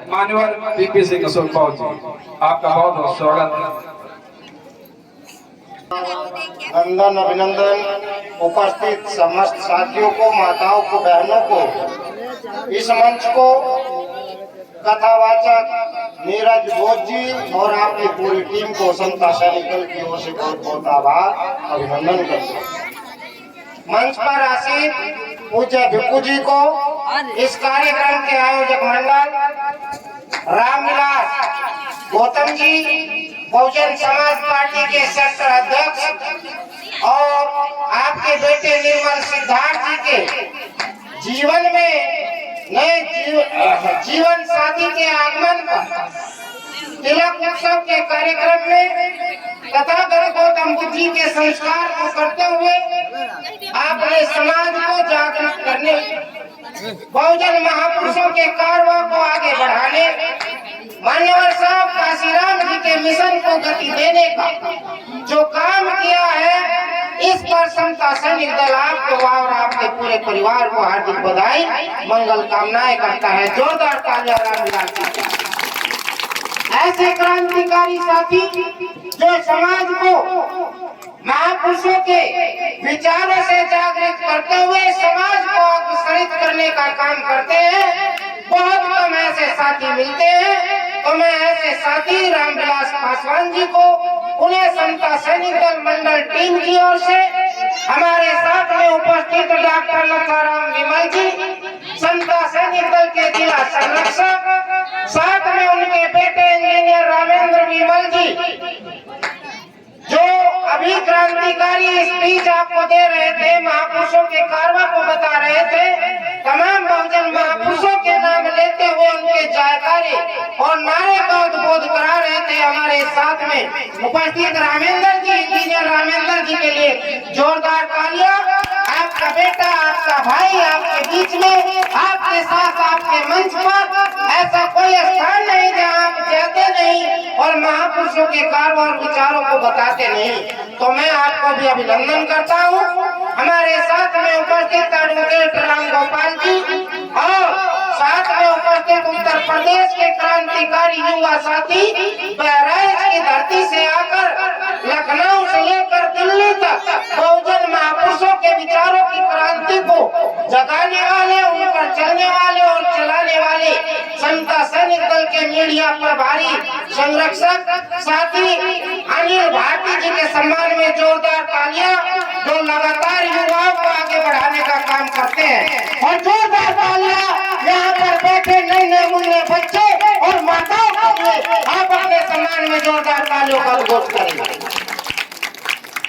मान्यवर बीपी सिंह अशोक जी, आपका बहुत बहुत स्वागत है। नंदन अभिनंदन उपस्थित समस्त साथियों को, माताओं को, बहनों को, इस मंच को कथावाचक नीरज बोध जी और आपकी पूरी टीम को समता सैनिक की ओर से बहुत बहुत आभार अभिनंदन करते हैं। मंच पर आसीन पूज्य भिक्खू जी को, इस कार्यक्रम के आयोजक मंडल रामविलास गौतम जी, बहुजन समाज पार्टी के सेक्टर अध्यक्ष और आपके बेटे निर्मल सिद्धार्थ जी के जीवन में नए जीवन साथी के आगमन पर तिलक उत्सव के कार्यक्रम में तथागत गौतम बुद्ध जी के संस्कार को करते हुए आपने समाज को जागरूक करने, बहुजन महापुरुषों के कारवा को आगे बढ़ाने, मान्यवर साहब काशीराम जी के मिशन को गति देने का जो काम किया है, इस पर समता सैनिक दल आपको और आपके पूरे परिवार को हार्दिक बधाई मंगल कामनाएं करता है। जोरदार तालियां रामविलास जी। ऐसे क्रांतिकारी साथी जो समाज को महापुरुषों के विचारों से जागृत करते हुए समाज को अग्रसरित करने का काम करते हैं, बहुत कम ऐसे साथी मिलते हैं। तो मैं ऐसे साथी रामविलास पासवान जी को पुणे समता सैनिक दल मंडल टीम की ओर से, हमारे साथ में उपस्थित डॉक्टर नथाराम विमल जी, समता सैनिक दल के जिला संरक्षक, साथ में उनके बेटे इंजीनियर रामेंद्र विमल जी जो अभी क्रांतिकारी स्पीच आपको दे रहे थे, महापुरुषों के कारवा को बता रहे थे, तमाम बहुजन महापुरुषों के नाम लेते हुए उनके जयकारे और नारे का उद्बोध करा रहे थे। हमारे साथ में उपस्थित रामेंद्र जी, इंजीनियर रामेंद्र जी के लिए जोरदार तालियां। आपका बेटा, आपका भाई आपके बीच में, आपके साथ, आपके मंच पर ऐसा कोई स्थान नहीं जहाँ आप जाते नहीं और महापुरुषों के कारवा और विचारों को बताते नहीं। तो मैं आपको भी अभिनंदन करता हूँ। हमारे साथ में उपस्थित एडवोकेट राम गोपाल जी और साथ में उपस्थित उत्तर प्रदेश के क्रांतिकारी युवा साथी, बहराइच की धरती से आकर लखनऊ से लेकर दिल्ली तक बहुजन महापुरुषों के विचारों की क्रांति को जगाने वाले, उन पर चलने वाले और चलाने वाले समता सैनिक दल के मीडिया प्रभारी संरक्षक साथी अनिल भारती जी के सम्मान में जोरदार तालियां, जो लगातार युवाओं को आगे बढ़ाने का काम करते हैं। और जोरदार तालियां यहाँ पर बैठे नए नए मुन्ने बच्चे और माताओं के लिए आप अपने सम्मान में जोरदार तालियों का उद्घोष करेंगे।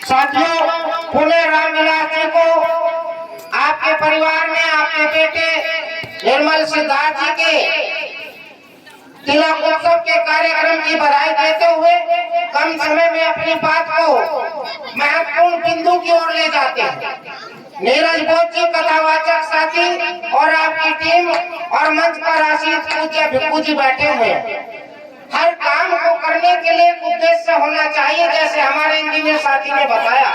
साथियों, पुणे रामविलास जी को आपके परिवार में आपके बेटे निर्मल सिद्धार्थ जी के तिलक उत्सव के कार्यक्रम की बधाई देते हुए कम समय में अपनी बात को महत्वपूर्ण बिंदु की ओर ले जाते हैं। नीरज बोध जी कथावाचक साथी और आपकी टीम और मंच पर आसीन पूज्य भिक्खू जी बैठे हुए हैं। हर काम को करने के लिए एक उद्देश्य होना चाहिए, जैसे हमारे इंजीनियर साथी ने बताया।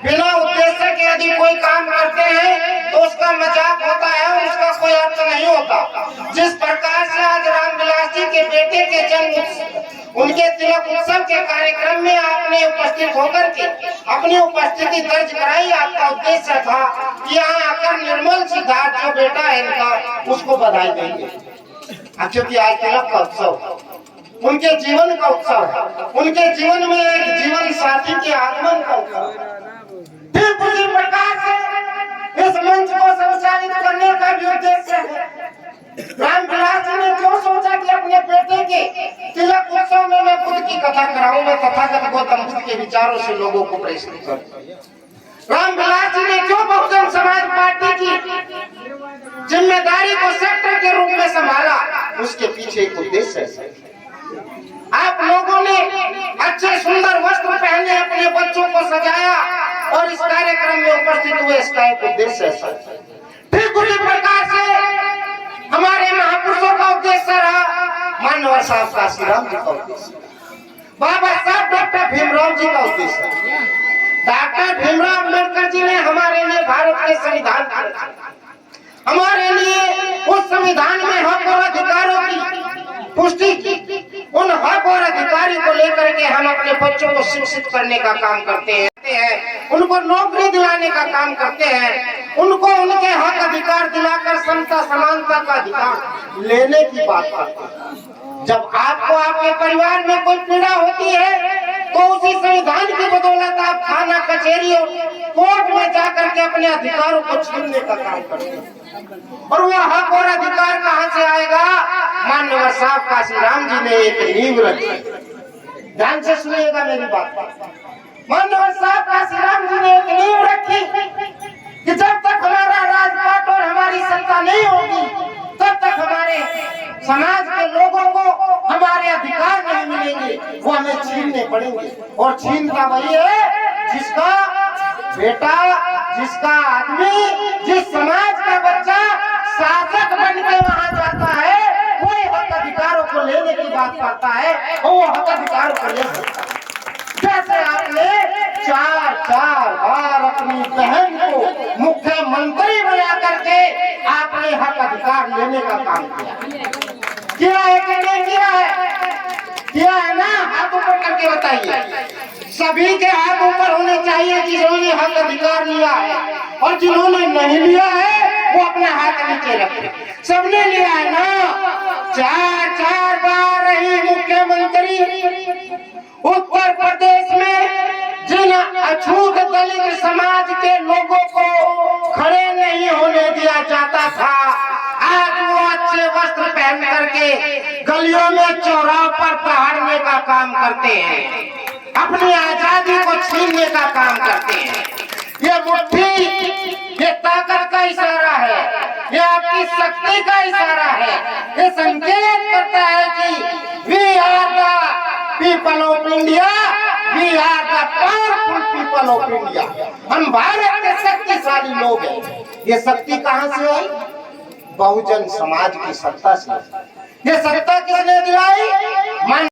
बिना उद्देश्य के यदि कोई काम करते हैं तो उसका मजाक होता है, उसका कोई अर्थ नहीं होता। जिस प्रकार से आज रामविलास जी के बेटे के जन्म, उनके तिलक उत्सव के कार्यक्रम में आपने उपस्थित होकर के अपनी उपस्थिति दर्ज कराई, आपका उद्देश्य था कि यहाँ आकर निर्मल सिद्धार्थ जो बेटा है इनका, उसको बधाई देंगे। क्योंकि आज तिलक का उत्सव उनके जीवन का उत्सव है, उनके जीवन में एक जीवन साथी के आगमन का उत्सव। ठीक उसी प्रकार से इस मंच को संचालित करने का भी उद्देश्य है। रामविलास जी ने क्यों सोचा कि अपने बेटे के तिलक उत्सव में मैं बुद्ध की कथा कराऊं, मैं तथागत गौतम बुद्ध के विचारों से लोगों को प्रेरित करूं। रामविलास जी ने क्यों बहुजन समाज पार्टी की जिम्मेदारी को सेक्टर के रूप में संभाला, उसके पीछे एक उद्देश्य है। आप लोगों ने अच्छे सुंदर वस्त्र पहने, अपने बच्चों को सजाया और इस कार्यक्रम में उपस्थित हुए, इसका एक उद्देश्य है। ठीक उसी प्रकार से हमारे महापुरुषों का उद्देश्य रहा, मान्यवर साहब काशीराम जी का उद्देश्य, बाबा साहब डॉक्टर भीमराव जी का उद्देश्य। डॉक्टर भीमराव अम्बेडकर जी ने हमारे लिए भारत के संविधान दिया, हमारे लिए उस संविधान में हक और अधिकारों की पुष्टि की। उन हक और अधिकारी को लेकर के हम अपने बच्चों को शिक्षित करने का काम करते हैं, उनको नौकरी दिलाने का काम करते हैं, उनको उनके हक अधिकार दिलाकर समता समानता का अधिकार लेने की बात करते हैं। जब आपको आपके परिवार में कोई पीड़ा होती है तो उसी संविधान की बदौलत आप थाना कचहरी और कोर्ट में जाकर के अपने अधिकारों को छीनने का काम करते हैं। और वो हक और अधिकार कहाँ से आएगा? माननीय साहब काशीराम जी ने एक नींव रखी। ध्यान से सुनिएगा मेरी बात। माननीय साहब काशीराम जी ने एक नींव रखी कि जब तक हमारा राजपाट और हमारी सत्ता नहीं होगी तब तक हमारे समाज के लोगों को हमारे अधिकार नहीं मिलेंगे, वो हमें छीनने पड़ेंगे। और छीनता वही है जिसका बेटा, जिसका आदमी, जिस समाज का बच्चा शासक बन के वहां जाता है, वही हक अधिकारों को लेने की बात करता है और वो हक अधिकारों को ले सकता है। जैसे आपने चार बार अपनी बहन को मुख्यमंत्री बना करके आपने हक अधिकार लेने का काम किया है कि नहीं किया है? किया है ना? हाथ ऊपर करके बताइए। सभी के हाथ ऊपर होने चाहिए जिन्होंने हक अधिकार लिया है, और जिन्होंने नहीं लिया है वो अपने हाथ नीचे रखे। सबने लिया है ना? चार बार रही मुख्यमंत्री। उत्तर प्रदेश में जिन अछूत दलित समाज के लोगों को खड़े नहीं होने दिया जाता था, आज वो अच्छे वस्त्र पहन करके गलियों में चौराहों पर दहाड़ने का काम करते हैं, अपनी आजादी को छीनने का काम करते हैं। ये मुट्ठी, ये ताकत का इशारा है, ये आपकी शक्ति का इशारा है। ये संकेत करता है कि we are the people of India, we are the powerful people of India. हम भारत के शक्तिशाली लोग हैं। ये शक्ति कहाँ से आई? बहुजन समाज की सत्ता से। ये सत्ता किसने दिलाई?